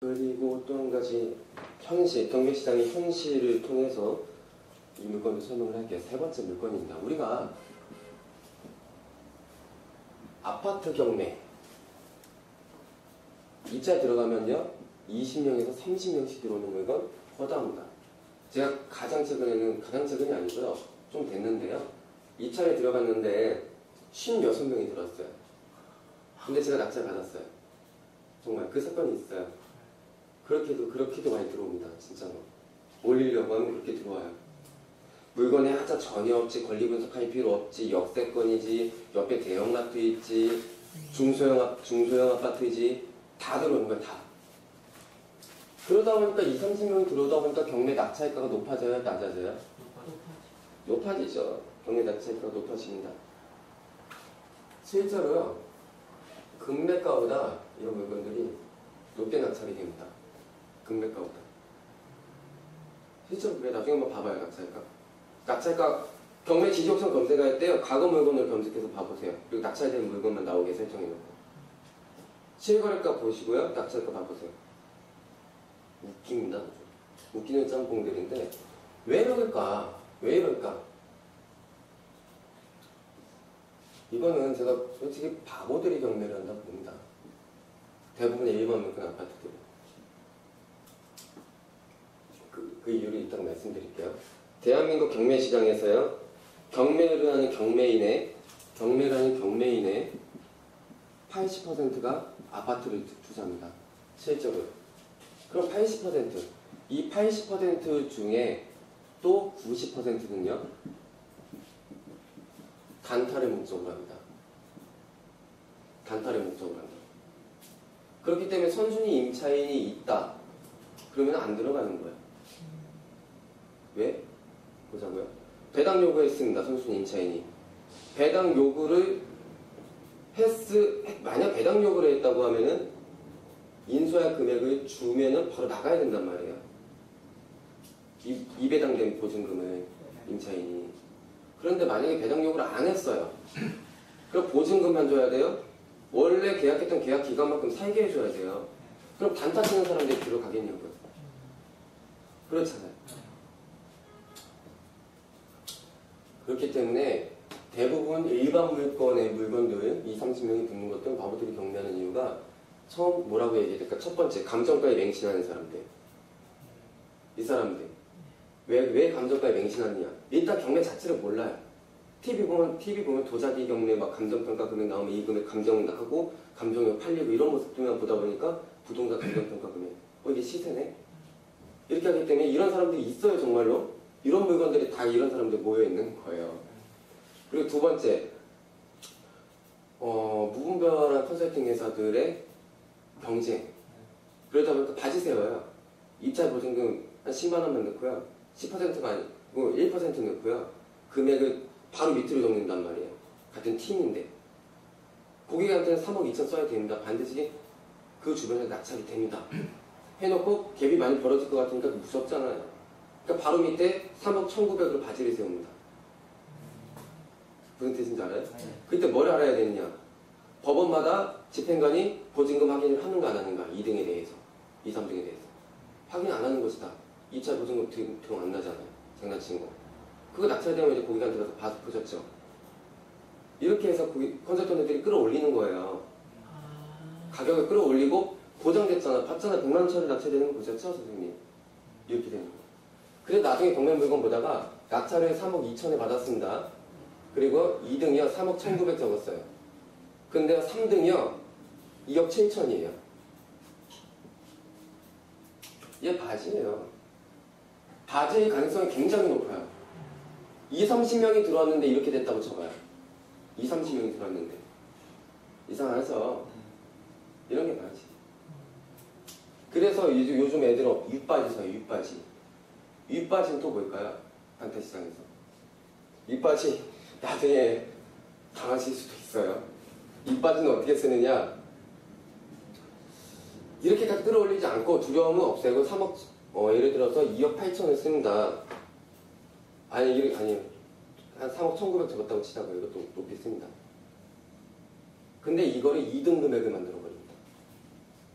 그리고 또 한 가지 현실, 경매시장의 현실을 통해서 이 물건을 설명을 할게요. 세 번째 물건입니다. 우리가 아파트 경매 입찰 들어가면요 20명에서 30명씩 들어오는 물건 허다합니다. 제가 가장 최근이 아니고요 좀 됐는데요 입찰에 들어갔는데 56명이 들어왔어요. 근데 제가 낙찰 받았어요. 정말 그 사건이 있어요. 그렇게도 많이 들어옵니다. 진짜로 올리려고 하면 그렇게 들어와요. 물건에 하자 전혀 없지, 권리 분석할 필요 없지, 역세권이지, 옆에 대형마트 있지, 중소형 아파트이지, 다 들어오는 거야, 다. 그러다 보니까 20, 30명이 들어오다 보니까 경매 낙찰가가 높아져요, 낮아져요? 높아지죠. 경매 낙찰가가 높아집니다. 실제로요, 금매가보다 이런 물건들이 높게 낙찰이 됩니다. 금매가보다. 실제로 그래, 나중에 한번 봐봐요, 낙찰가 경매 지적성 검색할 때요 과거 물건을 검색해서 봐보세요. 그리고 낙찰된 물건만 나오게 설정해놓고 실거래가 보시고요 낙찰가 봐보세요. 웃깁니다. 웃기는 짬뽕들인데 왜 이럴까? 이거는 제가 솔직히 바보들이 경매를 한다고 봅니다. 대부분의 일반 물건 아파트들 그 이유를 이따가 말씀드릴게요. 대한민국 경매시장에서요 경매를 하는 경매인의 80%가 아파트를 투자합니다. 실제로. 그럼 80%, 이 80% 중에 또 90%는요 단타를 목적으로 합니다. 그렇기 때문에 선순위 임차인이 있다 그러면 안 들어가는 거예요. 왜? 보자고요. 배당 요구했습니다. 선순위 임차인이. 배당 요구를 만약 배당 요구를 했다고 하면은 인수할 금액을 주면은 바로 나가야 된단 말이에요. 이 배당된 보증금을 임차인이. 그런데 만약에 배당 요구를 안 했어요. 그럼 보증금만 줘야 돼요? 원래 계약했던 계약 기간만큼 살게 해줘야 돼요. 그럼 단타 치는 사람들이 들어가겠냐고요. 그렇잖아요. 그렇기 때문에 대부분 일반 물건의 물건들 20, 30명이 붙는 것들은 바보들이 경매하는 이유가 처음 뭐라고 얘기해야 될까? 첫 번째 감정가에 맹신하는 사람들. 이 사람들 왜 감정가에 맹신하느냐? 일단 경매 자체를 몰라요. TV 보면 도자기 경매 막 감정평가 금액 나오면 이 금액 감정하고 감정이 팔리고 이런 모습들만 보다 보니까 부동산 감정평가 금액 이게 시세네? 이렇게 하기 때문에 이런 사람들이 있어요. 정말로 이런 물건들이 다 이런 사람들 모여있는 거예요. 그리고 두 번째 무분별한 컨설팅 회사들의 경쟁. 그러다 보니까 바지 세워요. 입찰 보증금 한 10만원만 넣고요 10%가 아니고 1% 넣고요 금액을 바로 밑으로 적는단 말이에요. 같은 팀인데 고객한테는 3억 2천 써야 됩니다. 반드시 그 주변에 낙찰이 됩니다. 해놓고 갭이 많이 벌어질 것 같으니까 무섭잖아요. 그러니까 바로 밑에 3억 1,900으로 바지를 세웁니다. 무슨 뜻인지 알아요? 그때 뭘 알아야 되느냐? 법원마다 집행관이 보증금 확인을 하는가 안 하는가 2등에 대해서 2, 3등에 대해서 확인 안 하는 것이다. 2차 보증금 등 안 나잖아요. 장난친 거. 그거 낙찰되면 이제 고객한테 가서 봐서 보셨죠? 이렇게 해서 컨설턴트들이 끌어올리는 거예요. 가격을 끌어올리고 보장됐잖아. 봤잖아. 100만원짜리 낙찰되는 거 보셨죠? 선생님? 이렇게 되는 거. 그래서 나중에 경매 물건 보다가 낙찰을 3억 2천에 받았습니다. 그리고 2등이요 3억 1,900 적었어요. 근데 3등이요 2억 7천이에요. 얘 바지예요. 바지의 가능성이 굉장히 높아요. 20, 30명이 들어왔는데 이렇게 됐다고 쳐봐요. 20, 30명이 들어왔는데 이상하죠? 이런 게 바지. 그래서 요즘 애들은 윗바지 사요. 윗바지는 또 뭘까요? 단타시장에서 윗바지 나중에 당하실 수도 있어요. 윗바지는 어떻게 쓰느냐? 이렇게까지 끌어올리지 않고 두려움은 없애고 3억 예를 들어서 2억 8천을 씁니다. 한 3억 1,900 적었다고 치자고요. 이것도 높이 씁니다. 근데 이거를 2등 금액을 만들어 버립니다.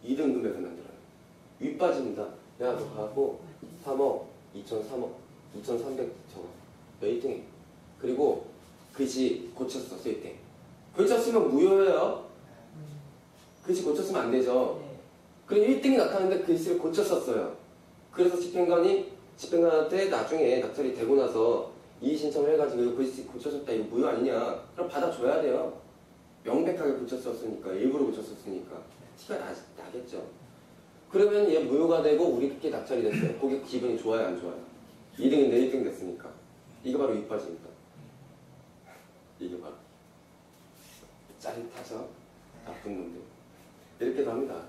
2등 금액을 만들어요. 위 빠집니다. 야, 너 가고 3억, 2,300 적어. 너 1등해. 그리고 글씨 고쳤어, 쓸 때. 고쳤으면 무효예요. 글씨 고쳤으면 안 되죠. 그럼 1등이 나타났는데 글씨를 고쳤었어요. 그래서 집행관한테 나중에 낙찰이 되고 나서 이의 신청을 해가지고 이거 글씨 고쳤었다, 이거 무효 아니냐? 그럼 받아줘야 돼요. 명백하게 고쳤었으니까, 일부러 고쳤었으니까. 티가 나겠죠. 그러면 얘 무효가 되고 우리께 낙찰이 됐어요. 고객 기분이 좋아요, 안 좋아요? 2등인데 1등 됐으니까. 이거 바로 윗빠집니다. 이게 바로 짜릿하죠? 나쁜 놈들. 이렇게도 합니다.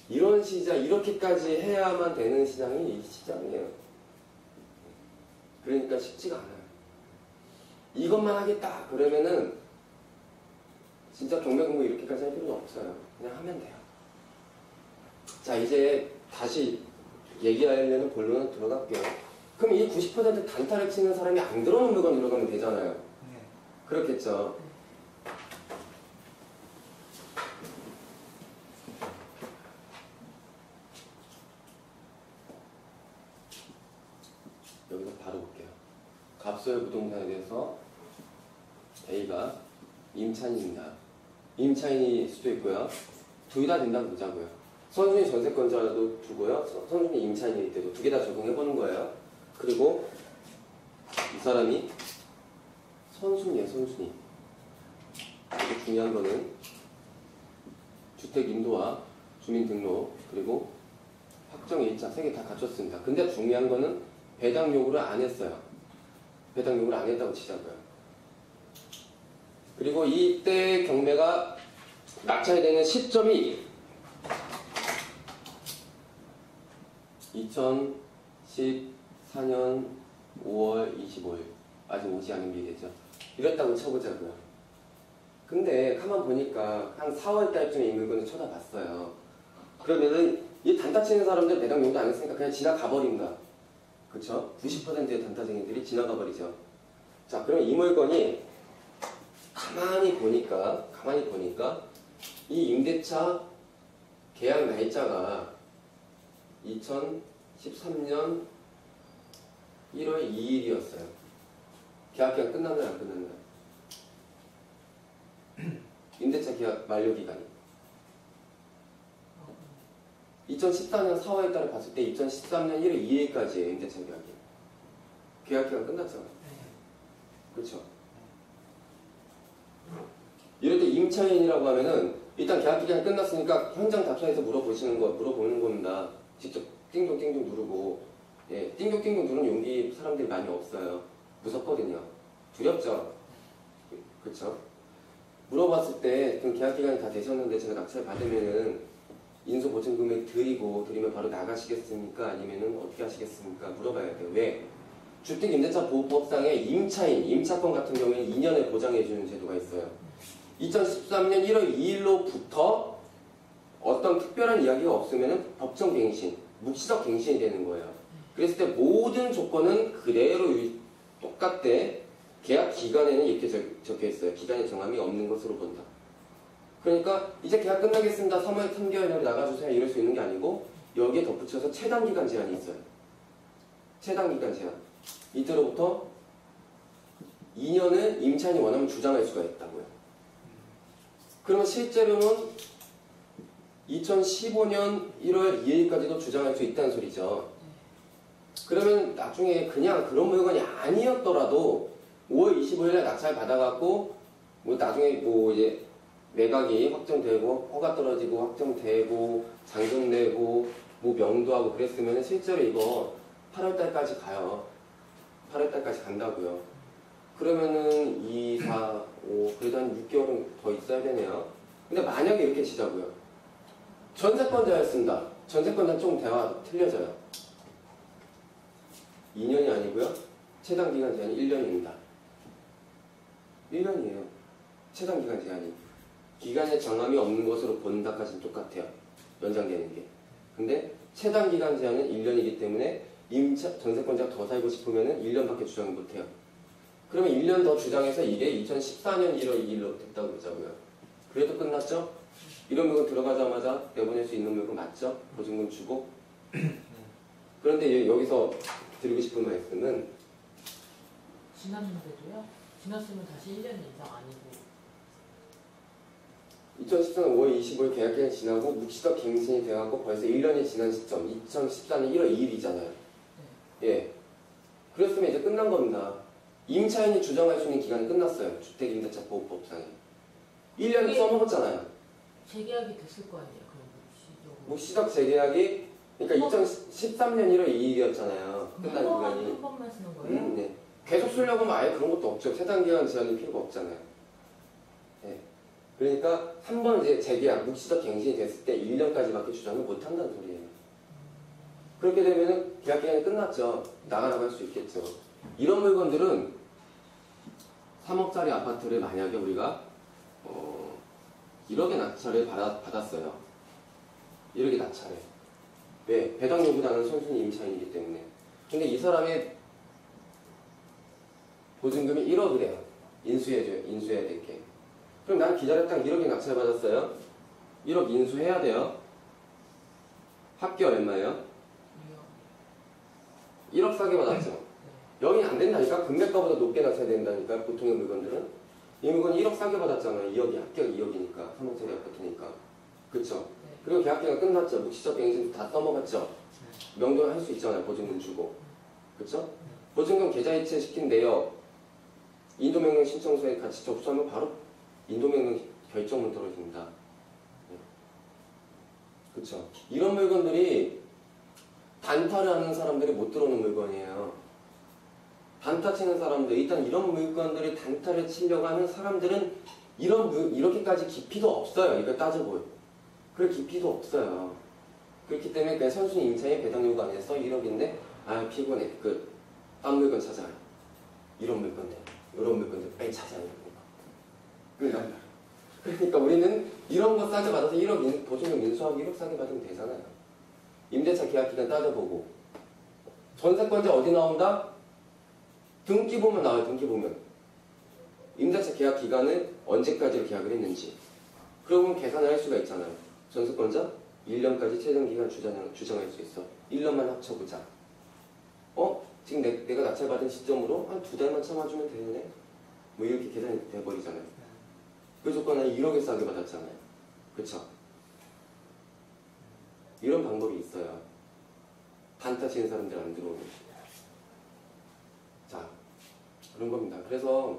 이런 시장, 이렇게까지 해야만 되는 시장이 이 시장이에요. 그러니까 쉽지가 않아요. 이것만 하겠다 그러면은 진짜 경매 공부 이렇게까지 할 필요는 없어요. 그냥 하면 돼요. 자, 이제 다시 얘기하려는 본론으로 들어갈게요. 그럼 이 90% 단타를 치는 사람이 안 들어오는 물건 들어가면 되잖아요. 그렇겠죠. 여기서 바로 볼게요. 갑소의 부동산에 대해서 A가 임차인입니다. 임차인일 수도 있고요. 둘 다 된다고 보자고요. 선순위 전세권자도 두고요. 선순위 임차인일 때도 두 개 다 적용해보는 거예요. 그리고 이 사람이 선순위예요, 선순위. 그리고 중요한 거는 주택 인도와 주민등록 그리고 확정일자 세 개 다 갖췄습니다. 근데 중요한 거는 배당 요구를 안 했어요. 배당 요구를 안 했다고 치자고요. 그리고 이때 경매가 낙찰이 되는 시점이 2014년 5월 25일. 아직 오지 않은 미래죠. 이랬다고 쳐보자고요. 근데 가만 보니까 한 4월 달쯤에 인물권을 쳐다봤어요. 그러면은 이 단타 치는 사람들 배당 요구도 안 했으니까 그냥 지나가 버립니다. 그쵸? 90%의 단타쟁이들이 지나가 버리죠. 자, 그럼 이 물건이 가만히 보니까 이 임대차 계약 날짜가 2013년 1월 2일이었어요. 계약기간 끝났나요, 안 끝났나요? 임대차 계약 만료 기간이 2014년 4월 달에 봤을 때 2013년 1월 2일까지예요. 임대차 계약이. 계약기간 끝났잖아요. 그렇죠? 이럴 때 임차인이라고 하면은 일단 계약기간이 끝났으니까 현장 답사에서 물어보는 겁니다. 직접 띵동띵동 누르고, 예, 띵동띵동 누르는 용기 사람들이 많이 없어요. 무섭거든요. 두렵죠? 그쵸? 물어봤을 때, 그럼 계약기간이 다 되셨는데 제가 낙찰 받으면은 인수보증금을 드리면 바로 나가시겠습니까? 아니면은 어떻게 하시겠습니까? 물어봐야 돼요. 왜? 주택임대차보호법상의 임차권 같은 경우에는 2년을 보장해주는 제도가 있어요. 2013년 1월 2일로부터 어떤 특별한 이야기가 없으면 법정 갱신, 묵시적 갱신이 되는 거예요. 그랬을 때 모든 조건은 그대로 똑같대. 계약 기간에는 이렇게 적혀 있어요. 기간의 정함이 없는 것으로 본다. 그러니까 이제 계약 끝나겠습니다. 3개월 내로 나가주세요. 이럴 수 있는 게 아니고 여기에 덧붙여서 최단기간 제한이 있어요. 최단기간 제한. 이때로부터 2년을 임차인이 원하면 주장할 수가 있다고요. 그러면 실제로는 2015년 1월 2일까지도 주장할 수 있다는 소리죠. 그러면 나중에 그냥 그런 물건이 아니었더라도 5월 25일에 낙찰 받아갖고 뭐 나중에 뭐 이제 매각이 확정되고 허가 떨어지고 확정되고 잔금 내고 뭐 명도하고 그랬으면 실제로 이거 8월달까지 가요. 8월달까지 간다고요. 그러면은 2, 4, 5 그래도 한 6개월은 더 있어야 되네요. 근데 만약에 이렇게 치자고요. 전세권자였습니다. 전세권자는 조금 대화가 틀려져요. 2년이 아니고요. 최단기간 제한이 1년입니다. 1년이에요. 최단기간 제한이. 기간의 정함이 없는 것으로 본다까지는 똑같아요. 연장되는 게. 근데 최단기간 제한은 1년이기 때문에 전세권자가 더 살고 싶으면 1년밖에 주장을 못해요. 그러면 1년 더 주장해서 이게 2014년 1월 2일로 됐다고 그러자고요. 그래도 끝났죠? 이런 물건 들어가자마자 내보낼 수 있는 물건 맞죠? 보증금 주고. 그런데 여기서 드리고 싶은 말씀은 지났는데도요? 지났으면 다시 1년 이상 아니고 2014년 5월 25일 계약기간 지나고 묵시적 갱신이 돼가고 벌써 1년이 지난 시점 2014년 1월 2일이잖아요. 예. 그랬으면 이제 끝난 겁니다. 임차인이 주장할 수 있는 기간이 끝났어요. 주택임대차 보호법상에. 1년 써먹었잖아요. 재계약이 됐을 거 아니에요. 그럼 묵시적으로. 묵시적 재계약이 그러니까 2013년 1월 2일이었잖아요. 끝난 기간이. 한 번만 쓰는 거예요? 네. 계속 쓰려고 하면 아예 그런 것도 없죠. 세단기간 제한이 필요가 없잖아요. 예. 그러니까 한 번 이제 재계약, 묵시적 갱신이 됐을 때 1년까지밖에 주장을 못 한다는 소리예요. 그렇게 되면은 계약 기간이 끝났죠. 나가라고 할 수 있겠죠. 이런 물건들은 3억짜리 아파트를 만약에 우리가 1억의 낙찰을 받았어요. 1억의 낙찰을. 왜? 배당 요구자는 선순위 임차인이기 때문에. 근데 이 사람의 보증금이 1억이래요. 인수해야 될 게. 그럼 난 기다렸다가 1억의 낙찰 받았어요. 1억 인수해야 돼요. 합계 얼마예요? 1억 싸게 받았죠. 여긴 안 된다니까. 금매가보다 높게 낮춰야 된다니까. 보통의 물건들은. 이 물건 1억 싸게 받았잖아요. 2억이 합격 2억이니까. 3억짜리 아파트니까. 그쵸? 그리고 계약기간 끝났죠. 묵시적 갱신 다 써먹었죠. 명도를 할 수 있잖아요. 보증금 주고. 그쵸? 보증금 계좌이체 시킨 내역 인도명령 신청서에 같이 접수하면 바로 인도명령 결정문 떨어집니다. 그쵸? 이런 물건들이 단타를 하는 사람들이 못 들어오는 물건이에요. 단타 치는 사람들, 일단 이런 물건들이 단타를 치려고 하는 사람들은 이렇게까지 깊이도 없어요. 이걸 따져볼. 그럴 깊이도 없어요. 그렇기 때문에 그냥 선순위 임차인 배당 요구 안 해서 1억인데, 아, 피곤해. 딴 물건 찾아요. 이런 물건들 빨리 찾아야 되니까. 그러니까 우리는 이런 거 싸게 받아서 1억 보증금 인수하고 1억 싸게 받으면 되잖아요. 임대차 계약 기간 따져보고. 전세권자 어디 나온다? 등기 보면 나와요. 등기 보면. 임대차 계약 기간은 언제까지로 계약을 했는지. 그러면 계산을 할 수가 있잖아요. 전세권자 1년까지 최장 기간 주장할 수 있어. 1년만 합쳐보자. 지금 내가 낙찰받은 시점으로 한 2달만 참아주면 되네. 뭐 이렇게 계산이 돼버리잖아요. 그 조건은 1억에 싸게 받았잖아요. 그쵸? 이런 방법이 있어요. 단타 치는 사람들 안 들어오게. 자, 그런 겁니다. 그래서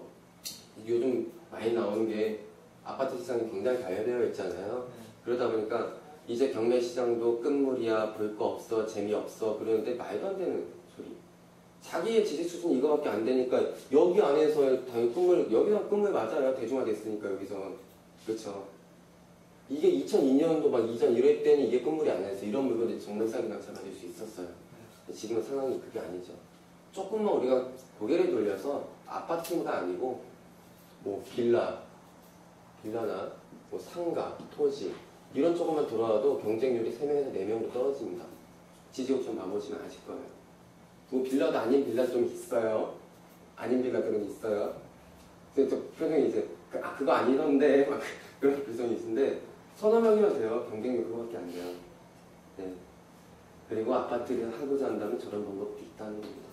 요즘 많이 나오는 게 아파트 시장이 굉장히 가열되어 있잖아요. 그러다 보니까 이제 경매 시장도 끝물이야, 볼 거 없어, 재미없어 그러는데 말도 안 되는 소리. 자기의 지식 수준이 이거밖에 안 되니까 여기 안에서 당연히 여기서 끝물 맞아요. 대중화됐으니까 여기서. 그렇죠. 이게 2002년도 막 이전 1회 때는 이게 끝물이 아니었어요. 이런 물건들이 정말 싸게 낙찰받을 수 있었어요. 지금은 상황이 그게 아니죠. 조금만 우리가 고개를 돌려서 아파트가 아니고 뭐 빌라나 뭐 상가, 토지 이런 쪽으로만 들어와도 경쟁률이 3명에서 4명으로 떨어집니다. 지지옥션 봐보시면 아실 거예요. 뭐 빌라도 아닌 빌라 좀 있어요. 아닌 빌라들은 있어요. 근데 또 표정이 이제 그거 아니던데 막 그런 표정이 있는데 서너 명이면 돼요. 경쟁률 그거밖에 안 돼요. 네. 그리고 아파트를 하고자 한다면 저런 방법도 있다는 겁니다.